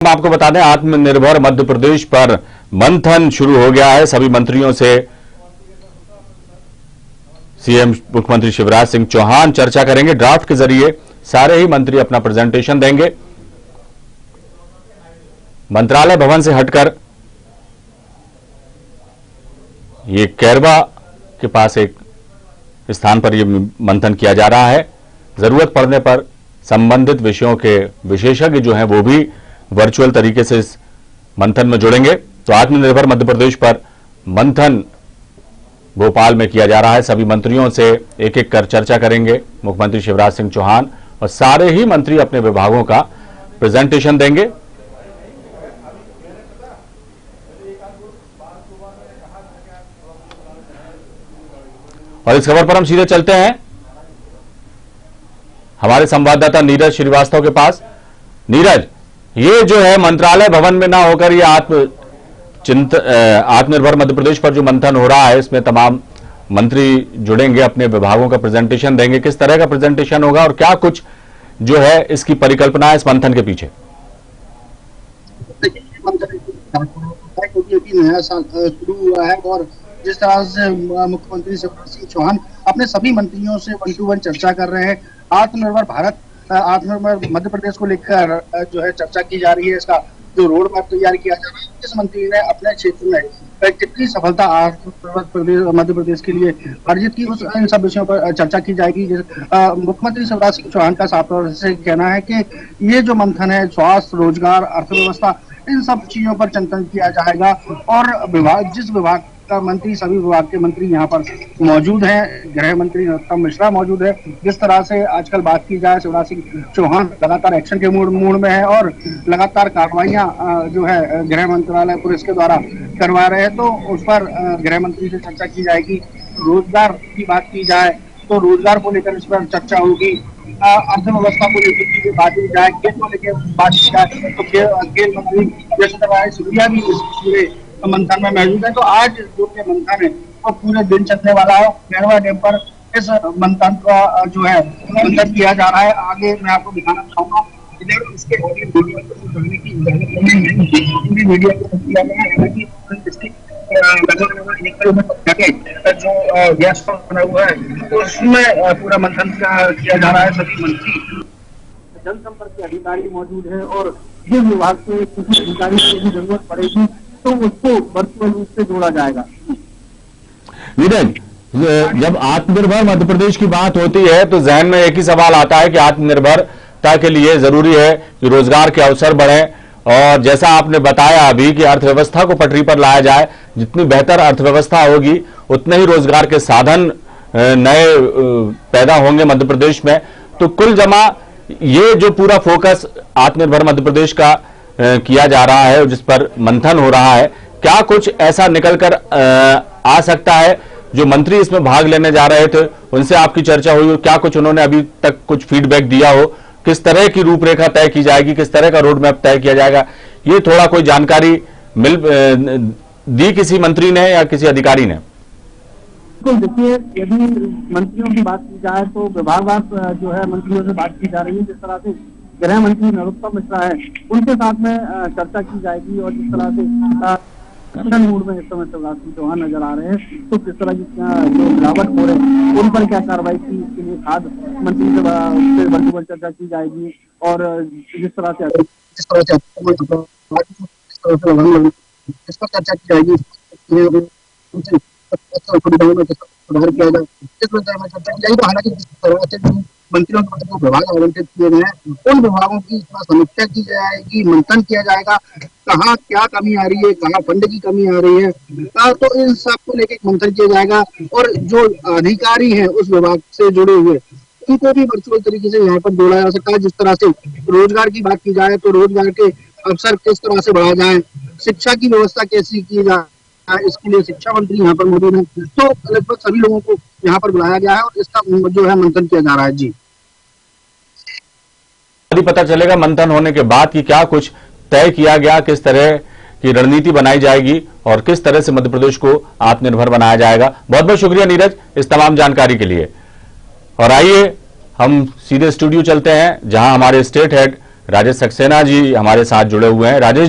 आपको बता दें, आत्मनिर्भर मध्य प्रदेश पर मंथन शुरू हो गया है। सभी मंत्रियों से सीएम मुख्यमंत्री शिवराज सिंह चौहान चर्चा करेंगे। ड्राफ्ट के जरिए सारे ही मंत्री अपना प्रेजेंटेशन देंगे। मंत्रालय भवन से हटकर ये कैरवा के पास एक स्थान पर यह मंथन किया जा रहा है। जरूरत पड़ने पर संबंधित विषयों के विशेषज्ञ जो हैं वो भी वर्चुअल तरीके से इस मंथन में जुड़ेंगे। तो आत्मनिर्भर मध्य प्रदेश पर मंथन भोपाल में किया जा रहा है। सभी मंत्रियों से एक एक कर चर्चा करेंगे मुख्यमंत्री शिवराज सिंह चौहान, और सारे ही मंत्री अपने विभागों का प्रेजेंटेशन देंगे। और इस खबर पर हम सीधे चलते हैं हमारे संवाददाता नीरज श्रीवास्तव के पास। नीरज, ये जो है मंत्रालय भवन में ना होकर ये आत्मनिर्भर मध्य प्रदेश पर जो मंथन हो रहा है, इसमें तमाम मंत्री जुड़ेंगे, अपने विभागों का प्रेजेंटेशन देंगे। किस तरह का प्रेजेंटेशन होगा और क्या कुछ जो है इसकी परिकल्पना है इस मंथन के पीछे? क्योंकि नया साल शुरू हुआ है और जिस तरह से मुख्यमंत्री शिवराज सिंह चौहान अपने सभी मंत्रियों से 1 to 1 चर्चा कर रहे हैं। आत्मनिर्भर मध्य प्रदेश को लेकर जो है चर्चा की जा रही है। इसका जो रोड मैप तैयार किया जा रहा है, किस मंत्री ने अपने क्षेत्र में कितनी सफलता मध्य प्रदेश के लिए अर्जित की, इन सब विषयों पर चर्चा की जाएगी। मुख्यमंत्री शिवराज सिंह चौहान का साफ तौर से कहना है कि ये जो मंथन है स्वास्थ्य, रोजगार, अर्थव्यवस्था, इन सब चीजों पर चिंतन किया जाएगा। और जिस विभाग का मंत्री, सभी विभाग के मंत्री यहाँ पर मौजूद हैं। गृह मंत्री नरोत्तम मिश्रा मौजूद है। जिस तरह से आजकल बात की जाए, शिवराज सिंह चौहान लगातार एक्शन के मूड में है और लगातार कार्रवाइयां जो है गृह मंत्रालय पुलिस के द्वारा करवा रहे हैं, तो उस पर गृह मंत्री से चर्चा की जाएगी। रोजगार की बात की जाए तो रोजगार को लेकर इस पर चर्चा होगी। अर्थव्यवस्था को लेकर बात की जाए, खेल को लेकर बात की जाए तो खेल मंत्री यशोधरा सिंधिया भी इस पूरे मंथन में मौजूद है। तो आज जो मंथन है वो पूरे दिन चलने वाला है। कैरवा डैम पर इस मंथन का जो है मंथन किया जा रहा है। आगे मैं आपको दिखाना चाहूंगा। इधर इसके मीडिया को किया गया है, हालांकि जो गैस बना हुआ है तो उसमें पूरा मंथन किया जा रहा है। सभी मंत्री, जनसंपर्क के अधिकारी मौजूद है और जिस विभाग से किसी अधिकारी की भी जरूरत पड़ेगी तो उसको वर्चुअल रूप से जोड़ा जाएगा। नीरज, जब आत्मनिर्भर मध्य प्रदेश की बात होती है तो जहन में एक ही सवाल आता है कि आत्मनिर्भरता के लिए जरूरी है कि रोजगार के अवसर बढ़े, और जैसा आपने बताया अभी कि अर्थव्यवस्था को पटरी पर लाया जाए। जितनी बेहतर अर्थव्यवस्था होगी उतने ही रोजगार के साधन नए पैदा होंगे मध्य प्रदेश में। तो कुल जमा ये जो पूरा फोकस आत्मनिर्भर मध्य प्रदेश का किया जा रहा है, जिस पर मंथन हो रहा है, क्या कुछ ऐसा निकलकर आ सकता है? जो मंत्री इसमें भाग लेने जा रहे थे उनसे आपकी चर्चा हुई हो? क्या कुछ उन्होंने अभी तक कुछ फीडबैक दिया हो? किस तरह की रूपरेखा तय की जाएगी, किस तरह का रोड मैप तय किया जाएगा? ये थोड़ा कोई जानकारी दी किसी मंत्री ने या किसी अधिकारी ने? बिल्कुल, देखिए, यदि मंत्रियों की बात की जाए तो विभागवार जो है मंत्रियों से बात की जा रही है। जिस तरह से गृह मंत्री नरोत्तम मिश्रा है उनके साथ में चर्चा की जाएगी। और जिस तरह से मूड में इस समय शिवराज सिंह चौहान नजर आ रहे हैं, तो किस तरह की जो मिलावट हो रहे हैं उन पर क्या कार्रवाई की, इसके लिए खाद्य मंत्री से वर्चुअल चर्चा की जाएगी। और जिस तरह से इस पर चर्चा की जाएगी, सुधार किया जाए, इस पर चर्चा की जाएगी। तो हालांकि जिस तरह से मंत्रियों को विभाग आवंटित किए गए हैं, उन विभागों की समीक्षा की जाएगी, मंथन किया जाएगा, कहाँ क्या कमी आ रही है, कहाँ फंड की कमी आ रही है, तो इन सब को लेकर मंथन किया जाएगा। और जो अधिकारी हैं उस विभाग से जुड़े हुए उनको भी वर्चुअल तरीके से यहाँ पर जोड़ा जा सकता है। जिस तरह से रोजगार की बात की जाए तो रोजगार के अवसर किस तरह से बढ़ाए जाए, शिक्षा की व्यवस्था कैसी की जाए, इसके लिए शिक्षा मंत्री यहाँ पर मौजूद है। तो लगभग सभी लोगों को यहाँ पर बुलाया गया है और इसका जो है मंथन किया जा रहा है। जी, पता चलेगा मंथन होने के बाद कि क्या कुछ तय किया गया, किस तरह की रणनीति बनाई जाएगी और किस तरह से मध्य प्रदेश को आत्मनिर्भर बनाया जाएगा। बहुत बहुत शुक्रिया नीरज इस तमाम जानकारी के लिए। और आइए हम सीधे स्टूडियो चलते हैं जहां हमारे स्टेट हेड राजेश सक्सेना जी हमारे साथ जुड़े हुए हैं। राजेश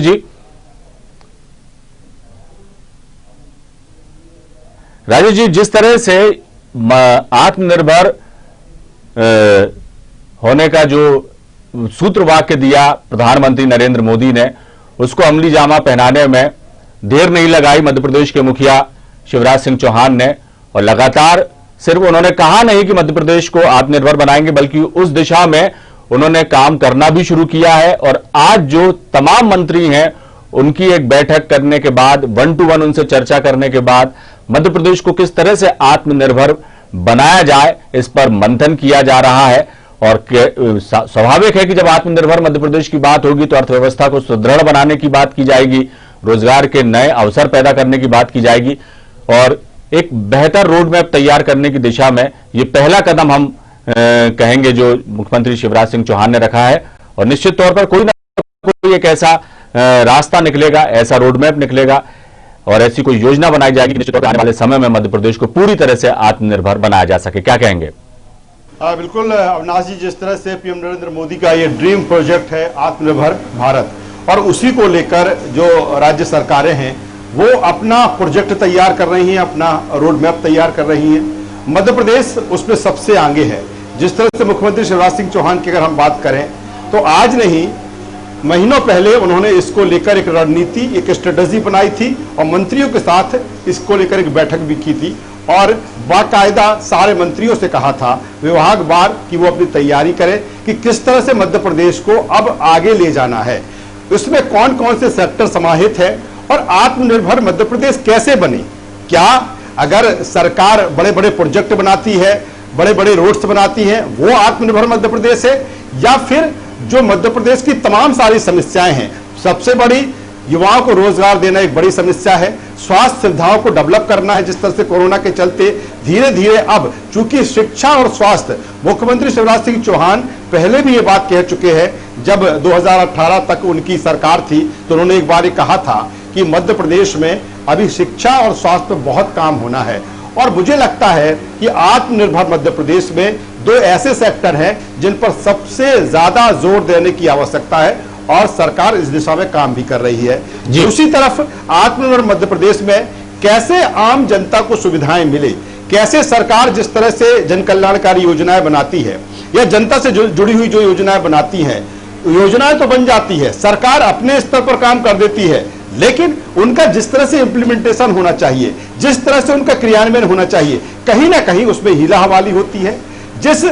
जी, जिस तरह से आत्मनिर्भर होने का जो सूत्र वाक्य दिया प्रधानमंत्री नरेंद्र मोदी ने, उसको अमली जामा पहनाने में देर नहीं लगाई मध्य प्रदेश के मुखिया शिवराज सिंह चौहान ने। और लगातार सिर्फ उन्होंने कहा नहीं कि मध्य प्रदेश को आत्मनिर्भर बनाएंगे, बल्कि उस दिशा में उन्होंने काम करना भी शुरू किया है। और आज जो तमाम मंत्री हैं, उनकी एक बैठक करने के बाद, 1 to 1 उनसे चर्चा करने के बाद मध्य प्रदेश को किस तरह से आत्मनिर्भर बनाया जाए, इस पर मंथन किया जा रहा है। और स्वाभाविक है कि जब आत्मनिर्भर मध्य प्रदेश की बात होगी तो अर्थव्यवस्था को सुदृढ़ बनाने की बात की जाएगी, रोजगार के नए अवसर पैदा करने की बात की जाएगी और एक बेहतर रोड मैप तैयार करने की दिशा में ये पहला कदम हम कहेंगे जो मुख्यमंत्री शिवराज सिंह चौहान ने रखा है। और निश्चित तौर पर कोई ना कोई एक ऐसा रास्ता निकलेगा, ऐसा रोड मैप निकलेगा और ऐसी कोई योजना बनाई जाएगी निश्चित तौर पर आने वाले समय में मध्य प्रदेश को पूरी तरह से आत्मनिर्भर बनाया जा सके। क्या कहेंगे? बिल्कुल अविनाश जी, जिस तरह से पीएम नरेंद्र मोदी का ये ड्रीम प्रोजेक्ट है आत्मनिर्भर भारत, और उसी को लेकर जो राज्य सरकारें हैं वो अपना प्रोजेक्ट तैयार कर रही हैं, अपना रोड मैप तैयार कर रही हैं। मध्य प्रदेश उसमें सबसे आगे है। जिस तरह से मुख्यमंत्री शिवराज सिंह चौहान की अगर हम बात करें तो आज नहीं, महीनों पहले उन्होंने इसको लेकर एक रणनीति, एक स्ट्रेटजी बनाई थी और मंत्रियों के साथ इसको लेकर एक बैठक भी की थी और बाकायदा सारे मंत्रियों से कहा था विभागवार कि वो अपनी तैयारी करें कि किस तरह से मध्य प्रदेश को अब आगे ले जाना है, उसमें कौन कौन से सेक्टर समाहित है और आत्मनिर्भर मध्य प्रदेश कैसे बने। क्या अगर सरकार बड़े बड़े प्रोजेक्ट बनाती है, बड़े बड़े रोड्स बनाती है, वो आत्मनिर्भर मध्य प्रदेश है, या फिर जो मध्य प्रदेश की तमाम सारी समस्याएं हैं, सबसे बड़ी युवाओं को रोजगार देना एक बड़ी समस्या है, स्वास्थ्य सुविधाओं को डेवलप करना है। जिस तरह से कोरोना के चलते धीरे धीरे अब चूंकि शिक्षा और स्वास्थ्य, मुख्यमंत्री शिवराज सिंह चौहान पहले भी ये बात कह चुके हैं, जब 2018 तक उनकी सरकार थी तो उन्होंने एक बार कहा था कि मध्य प्रदेश में अभी शिक्षा और स्वास्थ्य पर बहुत काम होना है। और मुझे लगता है कि आत्मनिर्भर मध्य प्रदेश में दो ऐसे सेक्टर हैं जिन पर सबसे ज्यादा जोर देने की आवश्यकता है और सरकार इस दिशा में काम भी कर रही है। दूसरी तरफ आत्मनिर्भर मध्य प्रदेश में कैसे आम जनता को सुविधाएं मिले, कैसे सरकार जिस तरह से जन कल्याणकारी योजनाएं बनाती है या जनता से जुड़ी हुई जो योजनाएं बनाती हैं, योजनाएं तो बन जाती है, सरकार अपने स्तर पर काम कर देती है, लेकिन उनका जिस तरह से इंप्लीमेंटेशन होना चाहिए, जिस तरह से उनका क्रियान्वयन होना चाहिए, कहीं ना कहीं उसमें हीला हवाली होती है। जिस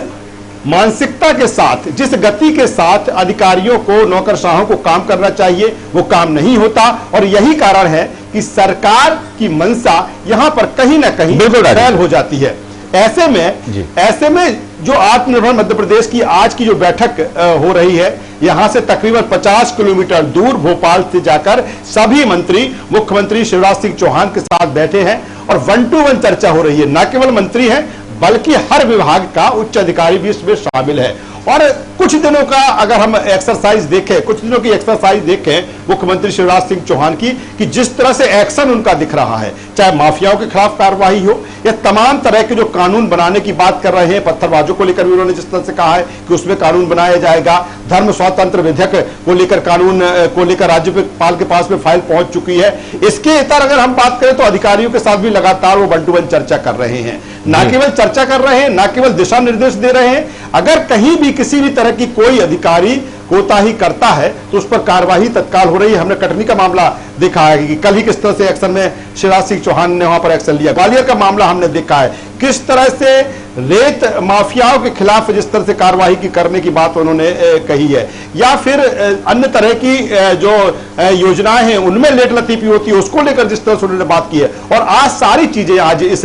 मानसिकता के साथ, जिस गति के साथ अधिकारियों को, नौकरशाहों को काम करना चाहिए, वो काम नहीं होता और यही कारण है कि सरकार की मंशा यहां पर कहीं ना कहीं फैल हो जाती है। ऐसे में जो आत्मनिर्भर मध्य प्रदेश की आज की जो बैठक हो रही है, यहां से तकरीबन 50 किलोमीटर दूर भोपाल से जाकर सभी मंत्री मुख्यमंत्री शिवराज सिंह चौहान के साथ बैठे हैं और 1 to 1 चर्चा हो रही है। न केवल मंत्री हैं बल्कि हर विभाग का उच्च अधिकारी भी इसमें शामिल है। और कुछ दिनों का अगर हम एक्सरसाइज देखें, कुछ दिनों की एक्सरसाइज देखें मुख्यमंत्री शिवराज सिंह चौहान की, कि जिस तरह से एक्शन उनका दिख रहा है, चाहे माफियाओं के खिलाफ कार्रवाई हो या तमाम तरह के जो कानून बनाने की बात कर रहे हैं, पत्थरबाजों को लेकर भी उन्होंने जिस तरह से कहा है कि उसमें कानून बनाया जाएगा, धर्म स्वातंत्र विधेयक को लेकर कानून को लेकर राज्यपाल के पास में फाइल पहुंच चुकी है। इसके इतर अगर हम बात करें तो अधिकारियों के साथ भी लगातार वो 1 to 1 चर्चा कर रहे हैं। न केवल चर्चा कर रहे हैं, न केवल दिशा निर्देश दे रहे हैं, अगर कहीं भी किसी भी तरह की कोई अधिकारी कोताही करता है तो उस पर कार्रवाई तत्काल हो रही है। हमने कटनी का मामला देखा है कि कल ही किस तरह से एक्शन में शिवराज सिंह चौहान ने वहां पर एक्शन लिया। ग्वालियर का मामला हमने देखा है किस तरह से रेत माफियाओं के खिलाफ जिस तरह से कार्रवाई की करने की बात उन्होंने कही है, या फिर अन्य तरह की जो योजनाएं हैं उनमें लेट लतीफी होती है उसको लेकर जिस तरह से उन्होंने बात की है। और आज सारी चीजें आज इस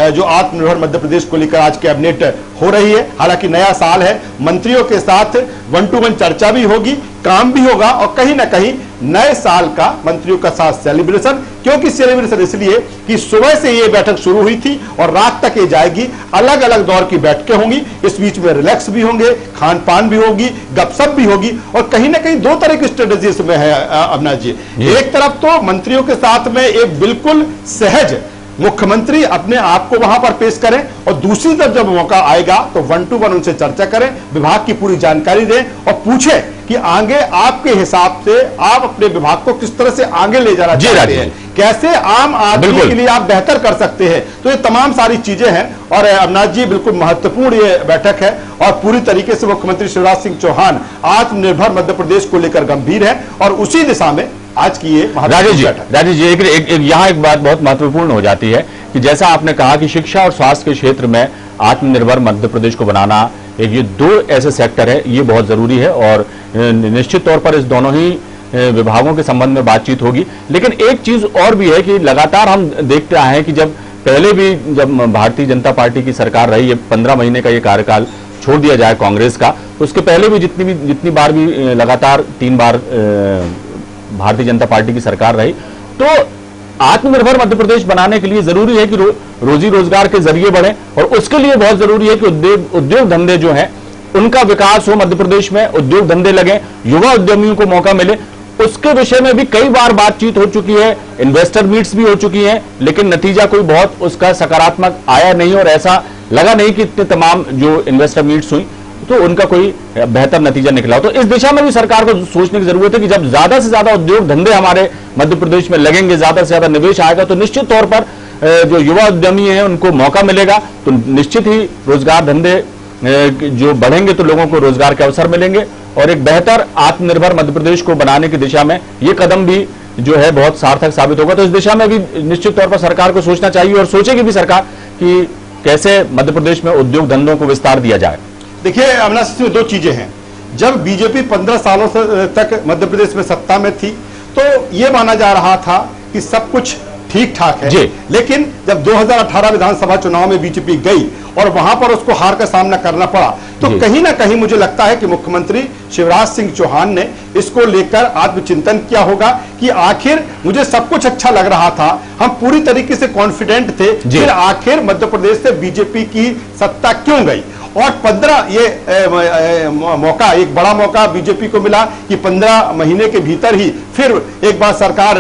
जो आत्मनिर्भर मध्य प्रदेश को लेकर आज कैबिनेट हो रही है। हालांकि नया साल है, मंत्रियों के साथ 1 to 1 चर्चा भी होगी, काम भी होगा और कहीं ना कहीं नए साल का मंत्रियों का साथ सेलिब्रेशन। क्योंकि सेलिब्रेशन इसलिए कि सुबह से ये बैठक शुरू हुई थी और रात तक ये जाएगी, अलग अलग दौर की बैठकें होंगी, इस बीच में रिलैक्स भी होंगे, खान पान भी होगी, गपशप भी होगी और कहीं ना कहीं दो तरह की स्ट्रेटेजी इसमें है अविनाश जी। एक तरफ तो मंत्रियों के साथ में एक बिल्कुल सहज मुख्यमंत्री अपने आप को वहां पर पेश करें और दूसरी तरफ जब मौका आएगा तो 1-to-1 उनसे चर्चा करें, विभाग की पूरी जानकारी दें और पूछें कि आगे आपके हिसाब से आप अपने विभाग को किस तरह से आगे ले जाना चाहते हैं, कैसे आम आदमी के लिए आप बेहतर कर सकते हैं। तो ये तमाम सारी चीजें हैं और अविनाश जी बिल्कुल महत्वपूर्ण ये बैठक है और पूरी तरीके से मुख्यमंत्री शिवराज सिंह चौहान आत्मनिर्भर मध्य प्रदेश को लेकर गंभीर है और उसी दिशा में आज की ये राजेश जी यहाँ एक बात बहुत महत्वपूर्ण हो जाती है कि जैसा आपने कहा कि शिक्षा और स्वास्थ्य के क्षेत्र में आत्मनिर्भर मध्य प्रदेश को बनाना, एक ये दो ऐसे सेक्टर है, ये बहुत जरूरी है और निश्चित तौर पर इस दोनों ही विभागों के संबंध में बातचीत होगी। लेकिन एक चीज और भी है कि लगातार हम देखते आए हैं कि जब पहले भी जब भारतीय जनता पार्टी की सरकार रही, ये 15 महीने का ये कार्यकाल छोड़ दिया जाए कांग्रेस का, उसके पहले भी जितनी बार भी लगातार 3 बार भारतीय जनता पार्टी की सरकार रही, तो आत्मनिर्भर मध्य प्रदेश बनाने के लिए जरूरी है कि रोजी रोजगार के जरिए बढ़े और उसके लिए बहुत जरूरी है कि उद्योग धंधे जो हैं उनका विकास हो, मध्य प्रदेश में उद्योग धंधे लगे, युवा उद्यमियों को मौका मिले। उसके विषय में भी कई बार बातचीत हो चुकी है, इन्वेस्टर मीट्स भी हो चुकी हैं, लेकिन नतीजा कोई बहुत उसका सकारात्मक आया नहीं और ऐसा लगा नहीं कि इतने तमाम जो इन्वेस्टर मीट्स हुई तो उनका कोई बेहतर नतीजा निकला। तो इस दिशा में भी सरकार को सोचने की जरूरत है कि जब ज्यादा से ज्यादा उद्योग धंधे हमारे मध्य प्रदेश में लगेंगे, ज्यादा से ज्यादा निवेश आएगा, तो निश्चित तौर पर जो युवा उद्यमी हैं उनको मौका मिलेगा, तो निश्चित ही रोजगार धंधे जो बढ़ेंगे तो लोगों को रोजगार के अवसर मिलेंगे और एक बेहतर आत्मनिर्भर मध्य प्रदेश को बनाने की दिशा में ये कदम भी जो है बहुत सार्थक साबित होगा। तो इस दिशा में भी निश्चित तौर पर सरकार को सोचना चाहिए और सोचेगी भी सरकार कि कैसे मध्य प्रदेश में उद्योग धंधों को विस्तार दिया जाए। देखिए अविनाश, इसमें 2 चीजें हैं। जब बीजेपी 15 सालों तक मध्य प्रदेश में सत्ता में थी तो यह माना जा रहा था कि सब कुछ ठीक ठाक है, लेकिन जब 2018 विधानसभा चुनाव में बीजेपी गई और वहां पर उसको हार का सामना करना पड़ा, तो कहीं ना कहीं मुझे लगता है कि मुख्यमंत्री शिवराज सिंह चौहान ने इसको लेकर आत्मचिंतन किया होगा कि आखिर मुझे सब कुछ अच्छा लग रहा था, हम पूरी तरीके से कॉन्फिडेंट थे, फिर आखिर मध्य प्रदेश से बीजेपी की सत्ता क्यों गई। और 15 ये मौका, एक बड़ा मौका बीजेपी को मिला कि 15 महीने के भीतर ही फिर एक बार सरकार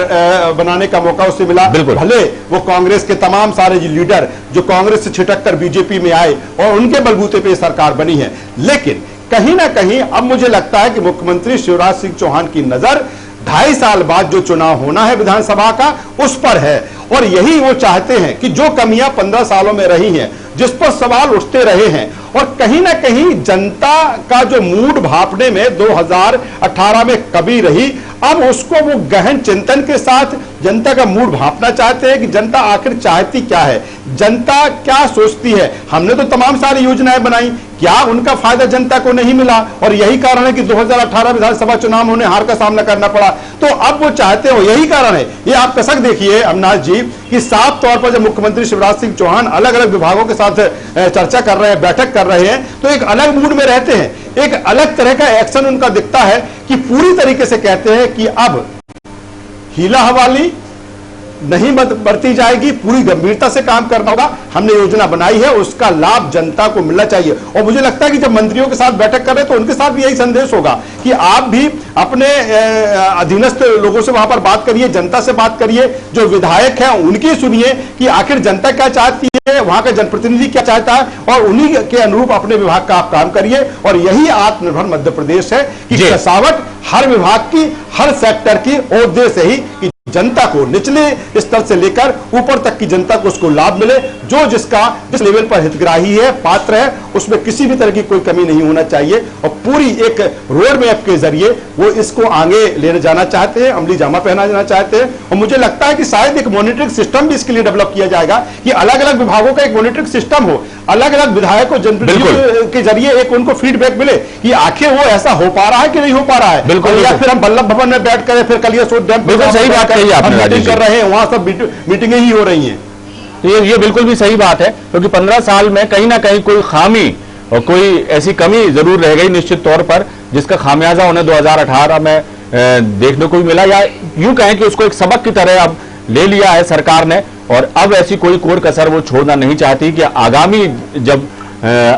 बनाने का मौका उसे मिला। भले वो कांग्रेस के तमाम सारे लीडर जो कांग्रेस से छिटक कर बीजेपी में आए और उनके बलबूते पे सरकार बनी है, लेकिन कहीं ना कहीं अब मुझे लगता है कि मुख्यमंत्री शिवराज सिंह चौहान की नजर 2.5 साल बाद जो चुनाव होना है विधानसभा का उस पर है और यही वो चाहते हैं कि जो कमियां 15 सालों में रही हैं, जिस पर सवाल उठते रहे हैं और कहीं ना कहीं जनता का जो मूड भापने में 2018 में कमी रही, अब उसको वो गहन चिंतन के साथ जनता का मूड भापना चाहते हैं कि जनता आखिर चाहती क्या है, जनता क्या सोचती है। हमने तो तमाम सारी योजनाएं बनाई, क्या उनका फायदा जनता को नहीं मिला और यही कारण है कि 2018 विधानसभा चुनाव में उन्हें हार का सामना करना पड़ा। तो अब वो चाहते हो, यही कारण है। ये आप कसक देखिए अविनाश जी कि साफ तौर पर जब मुख्यमंत्री शिवराज सिंह चौहान अलग अलग विभागों के साथ चर्चा कर रहे हैं, बैठक कर रहे हैं, तो एक अलग मूड में रहते हैं, एक अलग तरह का एक्शन उनका दिखता है कि पूरी तरीके से कहते हैं कि अब हीला हवाली नहीं बरती जाएगी, पूरी गंभीरता से काम करना होगा, हमने योजना बनाई है, उसका लाभ जनता को मिलना चाहिए। और मुझे लगता है कि जब मंत्रियों के साथ बैठक कर रहे तो उनके साथ भी यही संदेश होगा कि आप भी अपने अधीनस्थ लोगों से वहां पर बात करिए, जनता से बात करिए, जो विधायक हैं उनकी सुनिए कि आखिर जनता क्या चाहती है, वहां का जनप्रतिनिधि क्या चाहता है और उन्हीं के अनुरूप अपने विभाग का आप काम करिए। और यही आत्मनिर्भर मध्य प्रदेश है कि कसावट हर विभाग की, हर सेक्टर की ओहदे से ही कि जनता को निचले स्तर से लेकर ऊपर तक की जनता को उसको लाभ मिले, जो जिस लेवल पर हितग्राही है, पात्र है, उसमें किसी भी तरह की कोई कमी नहीं होना चाहिए और पूरी एक रोड मैप के जरिए वो इसको आगे लेने जाना चाहते हैं, अमली जामा पहना जाना चाहते हैं। और मुझे लगता है कि शायद एक मॉनिटरिंग सिस्टम भी इसके लिए डेवलप किया जाएगा कि अलग अलग विभागों का एक मॉनिटरिंग सिस्टम हो, अलग अलग विधायकों जनप्रतिनिधियों के जरिए एक उनको फीडबैक मिले कि आखिर वो ऐसा हो पा रहा है कि नहीं हो पा रहा है, या फिर हम वल्लभ भवन में बैठ कर फिर कलियासोत डैम सही बात मीटिंग कर रहे हैं, वहां सब मीटिंगें ही हो रही हैं। तो ये बिल्कुल भी सही बात है, क्योंकि 15 साल में कहीं ना कहीं कोई खामी और कोई ऐसी कमी जरूर रह गई निश्चित तौर पर, जिसका खामियाजा उन्हें 2018 में देखने को भी मिला, या यूं कहें कि उसको एक सबक की तरह अब ले लिया है सरकार ने और अब ऐसी कोई कोर कसर वो छोड़ना नहीं चाहती कि आगामी जब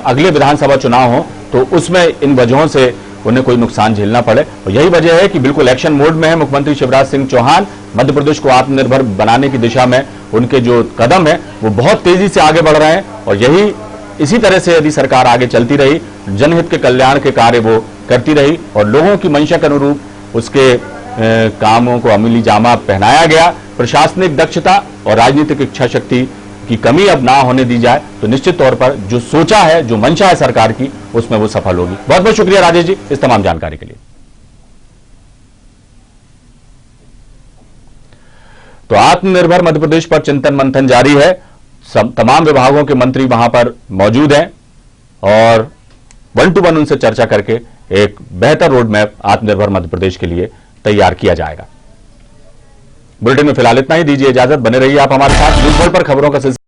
अगले विधानसभा चुनाव हो तो उसमें इन वजहों से उन्हें कोई नुकसान झेलना पड़े। और यही वजह है कि बिल्कुल एक्शन मोड में है मुख्यमंत्री शिवराज सिंह चौहान मध्य प्रदेश को आत्मनिर्भर बनाने की दिशा में उनके जो कदम है वो बहुत तेजी से आगे बढ़ रहे हैं। और यही इसी तरह से यदि सरकार आगे चलती रही, जनहित के कल्याण के कार्य वो करती रही और लोगों की मंशा के अनुरूप उसके कामों को अमली जामा पहनाया गया, प्रशासनिक दक्षता और राजनीतिक इच्छा शक्ति की कमी अब ना होने दी जाए, तो निश्चित तौर पर जो सोचा है, जो मंशा है सरकार की, उसमें वो सफल होगी। बहुत बहुत शुक्रिया राजेश जी इस तमाम जानकारी के लिए। तो आत्मनिर्भर मध्य प्रदेश पर चिंतन मंथन जारी है। तमाम विभागों के मंत्री वहां पर मौजूद हैं और 1 to 1 उनसे चर्चा करके एक बेहतर रोड मैप आत्मनिर्भर मध्य प्रदेश के लिए तैयार किया जाएगा। बुलेटिन में फिलहाल इतना ही, दीजिए इजाजत। बने रहिए आप हमारे साथ। न्यूज़ वर्ल्ड पर खबरों का सिलसिला